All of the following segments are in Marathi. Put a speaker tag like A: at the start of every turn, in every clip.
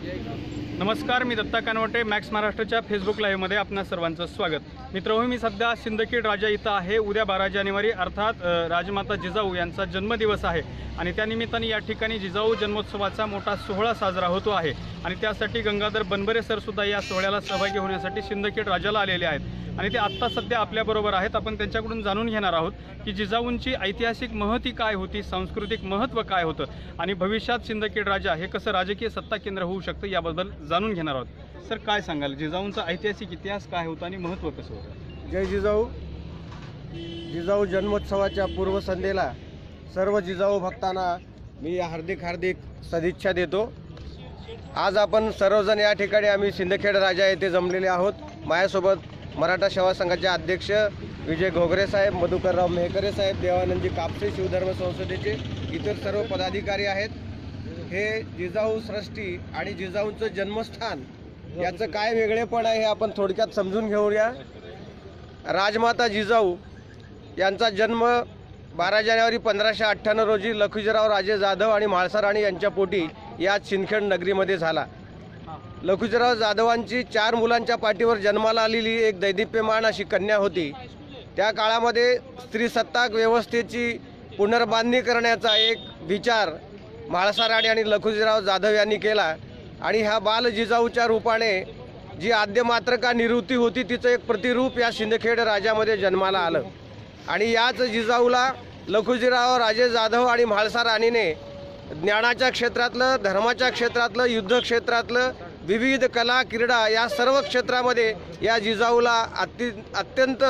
A: नमस्कार, मी दत्ता कानवटे. मॅक्स महाराष्ट्राच्या फेसबुक लाईव्हमध्ये आपणा सर्वांचं स्वागत. मित्रहो, मी सध्या सिंदखेड राजा इथं आहे. उद्या 12 जानेवारी अर्थात राजमाता जिजाऊ यांचा जन्मदिवस आहे आणि त्यानिमित्ताने या ठिकाणी जिजाऊ जन्मोत्सवाचा मोठा सोहळा साजरा होतो आहे आणि त्यासाठी गंगाधर बनबरे सरसुद्धा या सोहळ्याला सहभागी होण्यासाठी सिंदखेड राजाला आलेले आहेत आणि ते आत्ता सध्या आपल्याबरोबर आहेत. आपण त्यांच्याकडून जाणून घेणार आहोत की जिजाऊंची ऐतिहासिक महती काय होती, सांस्कृतिक महत्त्व काय होतं आणि भविष्यात सिंदखेड राजा हे कसं राजकीय सत्ता केंद्र होऊ शकतं याबद्दल जाणून घेणार आहोत. सर, काय सांगाल, जिजाऊंचा ऐतिहासिक इतिहास काय होता आणि महत्त्व कसं होतं?
B: जय जिजाऊ. जिजाऊ जन्मोत्सवाच्या पूर्वसंध्येला सर्व जिजाऊ भक्तांना मी हार्दिक सदिच्छा देतो. आज आपण सर्वजण या ठिकाणी आम्ही सिंदखेड राजा येथे जमलेले आहोत. माझ्यासोबत मराठा सेवा संघाचे अध्यक्ष विजय घोगरे साहेब, मधुकरराव मेहकरे साहेब, देवानंदजी कापसे शिवधर्म संसदेचे इतर सर्व पदाधिकारी आहेत. हे जिजाऊ सृष्टी आणि जिजाऊंचं जन्मस्थान याचं काय वेगळेपण आहे हे आपण थोडक्यात समजून घेऊया. राजमाता जिजाऊ यांचा जन्म 12 जानेवारी 1598 रोजी लखुजीराव राजे जाधव आणि म्हाळसा राणी यांच्या पोटी या सिंदखेड नगरीमध्ये झाला. लखुजीराव जाधवांची 4 मुलांच्या पाठीवर जन्माला आलेली एक दैदिप्यमान अशी कन्या होती. त्या काळामध्ये स्त्रीसत्ताक व्यवस्थेची पुनर्बांधणी करण्याचा एक विचार म्हाळसा राणी आणि लखुजीराव जाधव यांनी केला आणि ह्या बाल जिजाऊच्या रूपाने जी आद्यमात्रका निवृत्ती होती तिचं एक प्रतिरूप या सिंदखेड राजामध्ये जन्माला आलं आणि याच जिजाऊला लखुजीराव राजे जाधव आणि म्हाळसा राणीने ज्ञानाच्या क्षेत्रातलं, धर्माच्या क्षेत्रातलं, युद्ध क्षेत्रातलं, विविध कला, क्रीडा या सर्व क्षेत्रामध्ये या जिजाऊला अत्यंत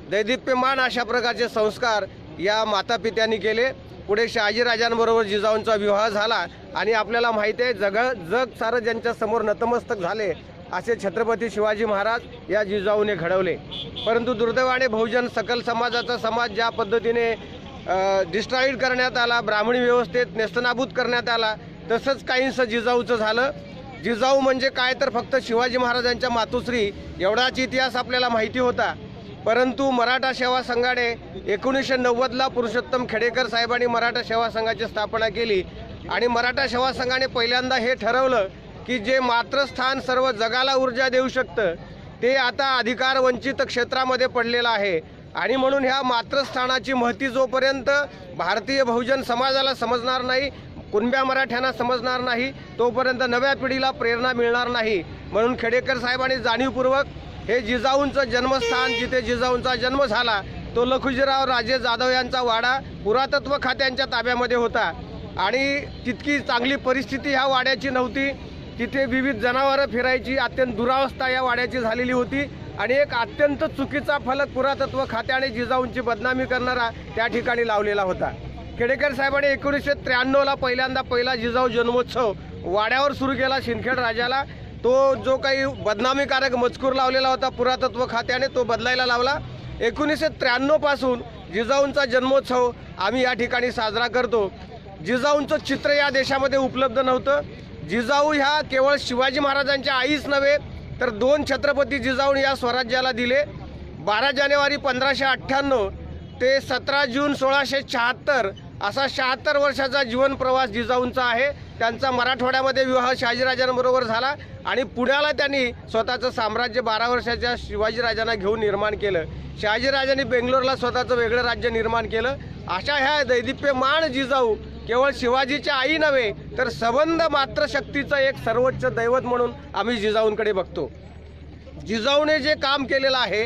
B: दैदिप्यमान अशा प्रकारचे संस्कार या मातापित्यांनी केले. पुढे शहाजीराजांबरोबर जिजाऊंचा विवाह झाला आणि आपल्याला माहिती आहे जग सारं ज्यांच्या समोर नतमस्तक झाले असे छत्रपती शिवाजी महाराज या जिजाऊने घडवले. परंतु दुर्दैवाने बहुजन सकल समाजाचा समाज ज्या पद्धतीने डिस्ट्रॉईड करण्यात आला, ब्राह्मणी व्यवस्थेत नेस्तनाबूत करण्यात आला, तसंच काहींचं जिजाऊचं झालं. जिजाऊ म्हणजे काय तर फक्त शिवाजी महाराजांच्या मातोश्री एवढाच इतिहास आपल्याला माहिती होता. परंतु मराठा सेवा संघाने 1990ला पुरुषोत्तम खेडेकर साहेबांनी मराठा सेवा संघाची स्थापना केली आणि मराठा सेवा संघाने पहिल्यांदा हे ठरवलं की जे मातृस्थान सर्व जगाला ऊर्जा देऊ शकतं ते आता अधिकार वंचित क्षेत्रामध्ये पडलेलं आहे आणि म्हणून ह्या मातृस्थानाची महती जोपर्यंत भारतीय बहुजन समाजाला समजणार नाही, कुणब्या मराठ्यांना समजणार नाही, तोपर्यंत नव्या पिढीला प्रेरणा मिळणार नाही. म्हणून खेडेकर साहेबांनी जाणीवपूर्वक हे जिजाऊंचं जन्मस्थान, जिथे जिजाऊंचा जन्म झाला तो लखुजीराव राजे जाधव यांचा वाडा पुरातत्व खात्यांच्या ताब्यामध्ये होता आणि तितकी चांगली परिस्थिती ह्या वाड्याची नव्हती. तिथे विविध जनावरं फिरायची, अत्यंत दुरावस्था या वाड्याची झालेली होती आणि एक अत्यंत चुकीचा फलक पुरातत्व खात्याने जिजाऊंची बदनामी करणारा त्या ठिकाणी लावलेला होता. खेडेकर साहेबांनी 1993ला पहिला जिजाऊ जन्मोत्सव वाड्यावर सुरू केला सिंदखेड राजाला. तो जो काही बदनामीकारक मजकूर लावलेला होता पुरातत्व खात्याने तो बदलायला लावला. 1993 पासून जिजाऊंचा जन्मोत्सव आम्ही या ठिकाणी साजरा करतो. जिजाऊंचं चित्र या देशामध्ये उपलब्ध नव्हतं. जिजाऊ ह्या केवळ शिवाजी महाराजांच्या आईच नव्हे तर 2 छत्रपती जिजाऊ या स्वराज्याला दिले. 12 जानेवारी 1598 ते 17 जून 1676 असा 76 वर्षाचा जीवन प्रवास जिजाऊंचा आहे. त्यांचा मराठवाड्यामध्ये विवाह शहाजीराजांबरोबर झाला आणि पुण्याला त्यांनी स्वतःचं साम्राज्य 12 वर्षाच्या शिवाजीराजांना घेऊन निर्माण केलं. शहाजीराजांनी बेंगलोरला स्वतःचं वेगळं राज्य निर्माण केलं. अशा ह्या दैदिप्यमान जिजाऊ केवळ शिवाजीच्या आई नव्हे तर सबंध मातृशक्तीचं एक सर्वोच्च दैवत म्हणून आम्ही जिजाऊंकडे बघतो. जिजाऊने जे काम केलेलं आहे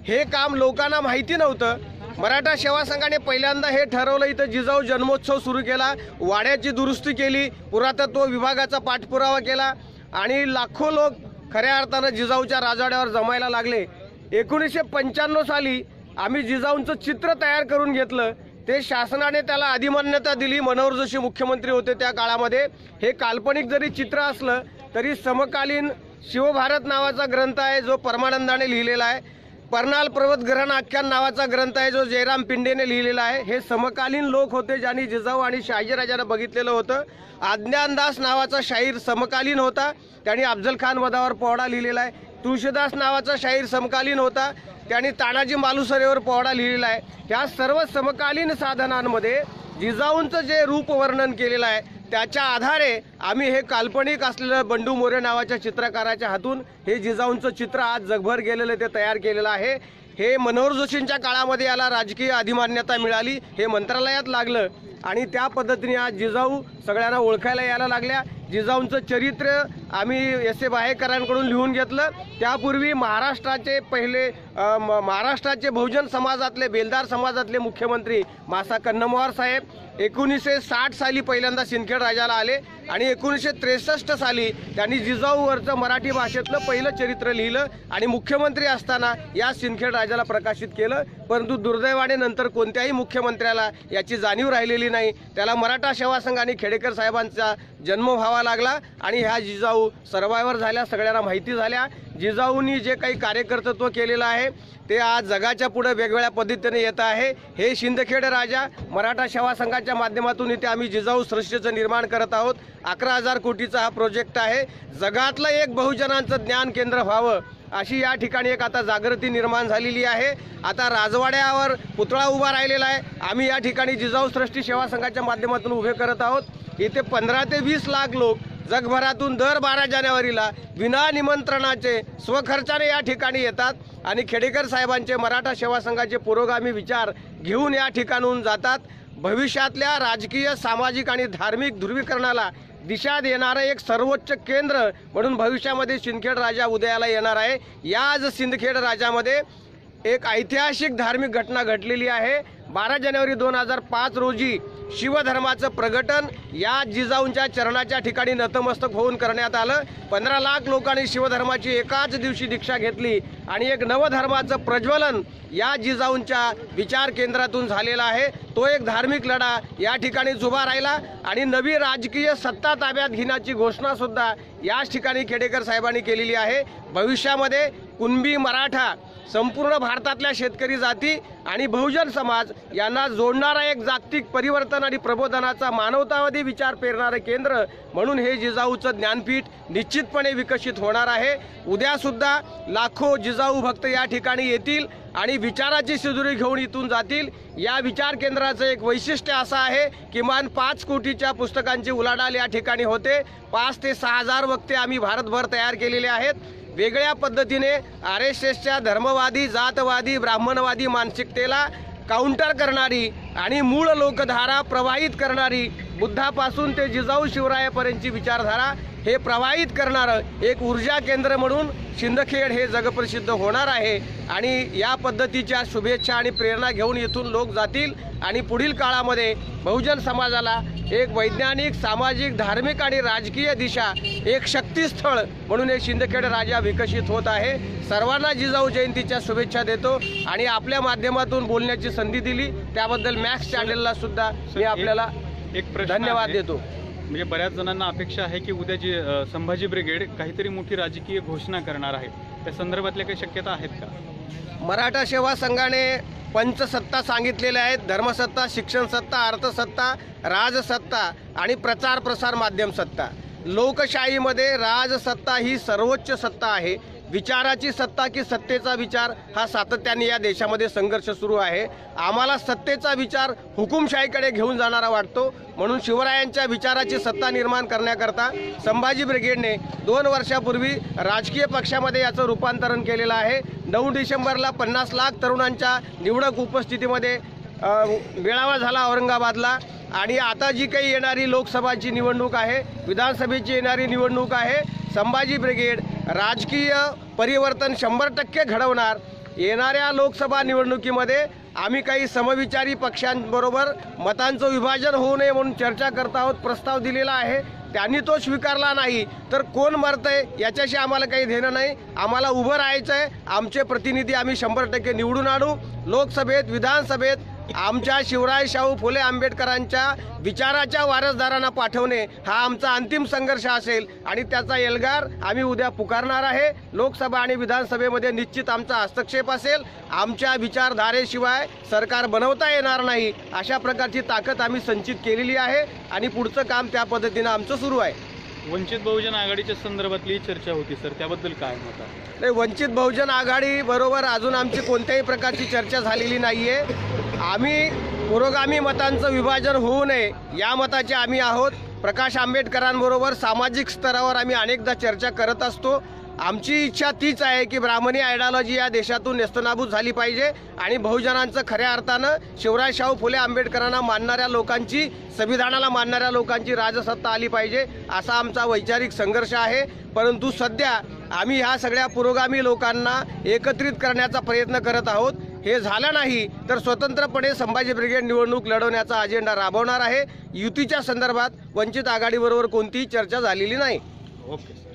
B: हे काम लोकांना माहिती नव्हतं. मराठा सेवा संघाने पहिल्यांदा हे ठरवलं, इथं जिजाऊ जन्मोत्सव सुरू केला, वाड्याची दुरुस्ती केली, पुरातत्व विभागाचा पाठपुरावा केला आणि लाखो लोक खऱ्या अर्थानं जिजाऊच्या राजवाड्यावर जमायला लागले. 1995 साली आम्ही जिजाऊंचं चित्र तयार करून घेतलं. ते शासनाने त्याला अधिमान्यता दिली. मनोहर जोशी मुख्यमंत्री होते त्या काळामध्ये. हे काल्पनिक जरी चित्र असलं तरी समकालीन शिवभारत नावाचा ग्रंथ आहे जो परमानंदाने लिहिलेला आहे. पर्नाल पर्वत ग्रहण आख्यान नावाचा ग्रंथ आहे जो जयराम पिंडेने लिहिलेला आहे. हे समकालीन लोक होते ज्यांनी जिजाऊ आणि शहाजीराजांना बघितलेलं होतं. आज्ञानदास नावाचा शाहीर समकालीन होता, त्यांनी अफजल खान वधावर पोवाडा लिहिलेला आहे. तुळशीदास नावाचा शाहीर समकालीन होता, त्यांनी तानाजी मालुसरेवर पोवाडा लिहिलेला आहे. ह्या सर्व समकालीन साधनांमध्ये जिजाऊंचं जे रूप वर्णन केलेलं आहे त्याच्या आधारे आम्ही हे काल्पनिक असलेलं बंडू मोरे नावाच्या चित्रकाराच्या हातून हे जिजाऊंचं चित्र आज जगभर गेलेलं ते तयार केलेलं आहे। हे मनोहर जोशींच्या काळामध्ये याला राजकीय अधिमान्यता मिळाली, हे मंत्रालयात लागलं आणि त्या पद्धतीने आज जिजाऊ सगळ्यांना ओळखायला यायला लागल्या। जिजाऊंचं चरित्र आम्ही एस.ए. बाहेकरांकडून लिहून घेतलं। त्यापूर्वी महाराष्ट्राचे पहिले महाराष्ट्राचे बहुजन समाजातले बेलदार समाजातले मुख्यमंत्री मासा कन्नमवार साहेब 1960 साली पहिल्यांदा सिंदखेड राजाला आले आणि 1963 साली त्यांनी जिजाऊवरचं मराठी भाषेतलं पहिलं चरित्र लिहिलं आणि मुख्यमंत्री असताना या सिंदखेड राजाला प्रकाशित केलं। परंतु दुर्दैवाने नंतर कोणत्याही मुख्यमंत्र्याला याची जाणीव राहिलेली नाही। त्याला मराठा सेवा संघ आणि खेडेकर साहेबांचा जन्म व्हावा लागला आणि ह्या जिजाऊ सर्वायवर झाल्या, सगळ्यांना माहिती झाल्या। जिजाऊंनी जे काही कार्यकर्तृत्व केलेलं आहे ते आज जगाच्या पुढे वेगवेगळ्या पद्धतीने येत आहे। हे सिंदखेड राजा मराठा सेवा संघाच्या माध्यमातून इथे आम्ही जिजाऊ सृष्टीचं निर्माण करत आहोत। 11,000 कोटीचा हा प्रोजेक्ट आहे। जगातलं एक बहुजनांचं ज्ञान केंद्र व्हावं अशी या ठिकाणी एक आता जागृती निर्माण झालेली आहे। आता राजवाड्यावर पुतळा उभा राहिलेला आहे। आम्ही या ठिकाणी जिजाऊ सृष्टी सेवा संघाच्या माध्यमातून उभे करत आहोत। इथे 15 ते 20 लाख लोक जगभरातून दर 12 जानेवारीला विना निमंत्रणाचे स्वखर्चाने या ठिकाणी येतात आणि खेडेकर साहेबांचे मराठा सेवा संघाचे पुरोगामी विचार घेऊन या ठिकाणून जातात। भविष्यातल्या राजकीय, सामाजिक आणि धार्मिक ध्रुवीकरणाला दिशा देणारं एक सर्वोच्च केंद्र म्हणून भविष्यामध्ये सिंदखेड राजा उदयाला येणार आहे। याच सिंदखेड राजामध्ये एक ऐतिहासिक धार्मिक घटना घडलेली आहे। 12 जानेवारी 2005 रोजी शिवधर्माचं प्रगटन या जिजाऊंच्या चरणाच्या ठिकाणी नतमस्तक होऊन करण्यात आलं। 15 लाख लोकांनी शिवधर्माची एकाच दिवशी दीक्षा घेतली आणि एक नवधर्माचं प्रज्वलन या जिजाऊंच्या विचार केंद्रातून झालेला आहे। तो एक धार्मिक लढा या ठिकाणी उभा राहिला आणि नवी राजकीय सत्ता ताब्यात घेण्याची घोषणा सुद्धा याच ठिकाणी खेडेकर साहेबांनी केलेली आहे। भविष्यामध्ये कुणबी, मराठा, संपूर्ण भारतातल्या शेतकरी जाती आणि बहुजन समाज यांना जोडणारा एक जागतिक परिवर्तन आणि प्रबोधनाचा मानवतावादी विचार पेरणारे केंद्र म्हणून हे जिजाऊचं ज्ञानपीठ निश्चितपणे विकसित होणार आहे। उद्यासुद्धा लाखो जिजाऊ भक्त या ठिकाणी येतील आणि विचाराची शिदोरी घेऊन इथून जातील। या विचार केंद्राचं एक वैशिष्ट्य असं आहे, किमान 5 कोटीच्या पुस्तकांची उलाढाल या ठिकाणी होते। 5 ते 6,000 वक्ते आम्ही भारतभर तयार केलेले आहेत। वेगळ्या पद्धतीने RSSच्या धर्मवादी, जातवादी, ब्राह्मणवादी मानसिकतेला काउंटर करणारी आणि मूळ लोकधारा प्रवाहित करणारी, बुद्धापासून ते जिजाऊ शिवरायापर्यंतची विचारधारा हे प्रवाहित करणारं एक ऊर्जा केंद्र म्हणून सिंदखेड हे जगप्रसिद्ध होणार आहे। आणि या पद्धतीच्या शुभेच्छा आणि प्रेरणा घेऊन इथून लोक जातील आणि पुढील काळामध्ये बहुजन समाजाला एक वैज्ञानिक, सामाजिक, धार्मिक आणि राजकीय दिशा, एक शक्तीस्थळ म्हणून एक सिंदखेड राजा विकसित होत आहे। सर्वांना जिजाऊ जयंतीच्या शुभेच्छा देतो आणि आपल्या माध्यमातून बोलण्याची संधी दिली त्याबद्दल मॅक्स चॅनलला सुद्धा मी आपल्याला
A: एक
B: धन्यवाद देतो।
A: म्हणजे बऱ्याच जणांना अपेक्षा आहे की उद्या जी संभाजी ब्रिगेड काहीतरी मोठी राजकीय घोषणा करणार आहे, त्या संदर्भातल्या काही शक्यता आहेत का?
B: मराठा सेवा संघाने पंचसत्ता सांगितलेल्या आहेत, धर्मसत्ता, शिक्षण सत्ता, अर्थसत्ता, राजसत्ता आणि प्रचार प्रसार माध्यम सत्ता। लोकशाहीमध्ये राजसत्ता ही सर्वोच्च सत्ता आहे। विचाराची सत्ता की सत्तेचा विचार हा सातत्याने या देशामध्ये संघर्ष सुरू आहे। आम्हाला सत्तेचा विचार हुकुमशाहीकडे घेऊन जाणारा वाटतो, म्हणून शिवरायांच्या विचाराची सत्ता निर्माण करण्याकरता संभाजी ब्रिगेडने 2 वर्षापूर्वी राजकीय पक्षामध्ये याचं रूपांतरण केलेलं आहे। 9 डिसेंबरला 50 लाख तरुणांच्या निवडक उपस्थितीमध्ये मेळावा झाला औरंगाबादला आणि आता जी काही येणारी लोकसभाची निवडणूक आहे, विधानसभेची येणारी निवडणूक आहे, संभाजी ब्रिगेड राजकीय परिवर्तन 100% घडवणार। येणाऱ्या लोकसभा निवडणुकीमध्ये आम्ही काही समविचारी पक्षांबरोबर मतांचं विभाजन होऊ नये म्हणून चर्चा करत आहोत, प्रस्ताव दिलेला आहे। त्यांनी तो स्वीकारला नाही तर कोण मरतंय याच्याशी आम्हाला काही देणं नाही। आम्हाला उभं राहायचं आहे। आमचे प्रतिनिधी आम्ही 100% निवडून आणू। लोकसभेत, विधानसभेत आमच्या शिवराय शाहू फुले आंबेडकरांच्या विचाराच्या वारसदारांना पाठवणे हा आमचा अंतिम संघर्ष असेल आणि त्याचा एल्गार आम्ही उद्या पुकारणार आहे। लोकसभा आणि विधानसभेमध्ये निश्चित आमचा हस्तक्षेप असेल। आमच्या विचारधारेशिवाय सरकार बनवता येणार नाही अशा प्रकारची ताकद आम्ही संचित केलेली आहे आणि पुढचं काम त्या पद्धतीनं आमचं सुरू आहे।
A: वंचित बहुजन आघाडीच्या संदर्भातली चर्चा होती सर, त्याबद्दल काय मत आहे?
B: नाही, वंचित बहुजन आघाडी बरोबर अजून आमची कोणत्याही प्रकारची चर्चा झालेली नाही आहे। आम्ही पुरोगामी मतांचं विभाजन होऊ नये या मताचे आम्ही आहोत। प्रकाश आंबेडकरांबरोबर सामाजिक स्तरावर आम्ही अनेकदा चर्चा करत असतो. आमची इच्छा तीच आहे की ब्राह्मणी आयडिओलॉजी या देशातून नेस्तनाबूत झाली पाहिजे आणि बहुजनांचं खऱ्या अर्थानं शिवराय शाहू फुले आंबेडकरांना मानणाऱ्या लोकांची, संविधानाला मानणाऱ्या लोकांची राजसत्ता आली पाहिजे, असा आमचा वैचारिक संघर्ष आहे. परंतु सध्या आम्ही ह्या सगळ्या पुरोगामी लोकांना एकत्रित करण्याचा प्रयत्न करत आहोत. हे झालं नाही तर स्वतंत्रपणे संभाजी ब्रिगेड निवडणूक लढवण्याचा अजेंडा राबवणार आहे. युतीच्या संदर्भात वंचित आघाडीबरोबर कोणतीही चर्चा झालेली नाही.
A: ओके.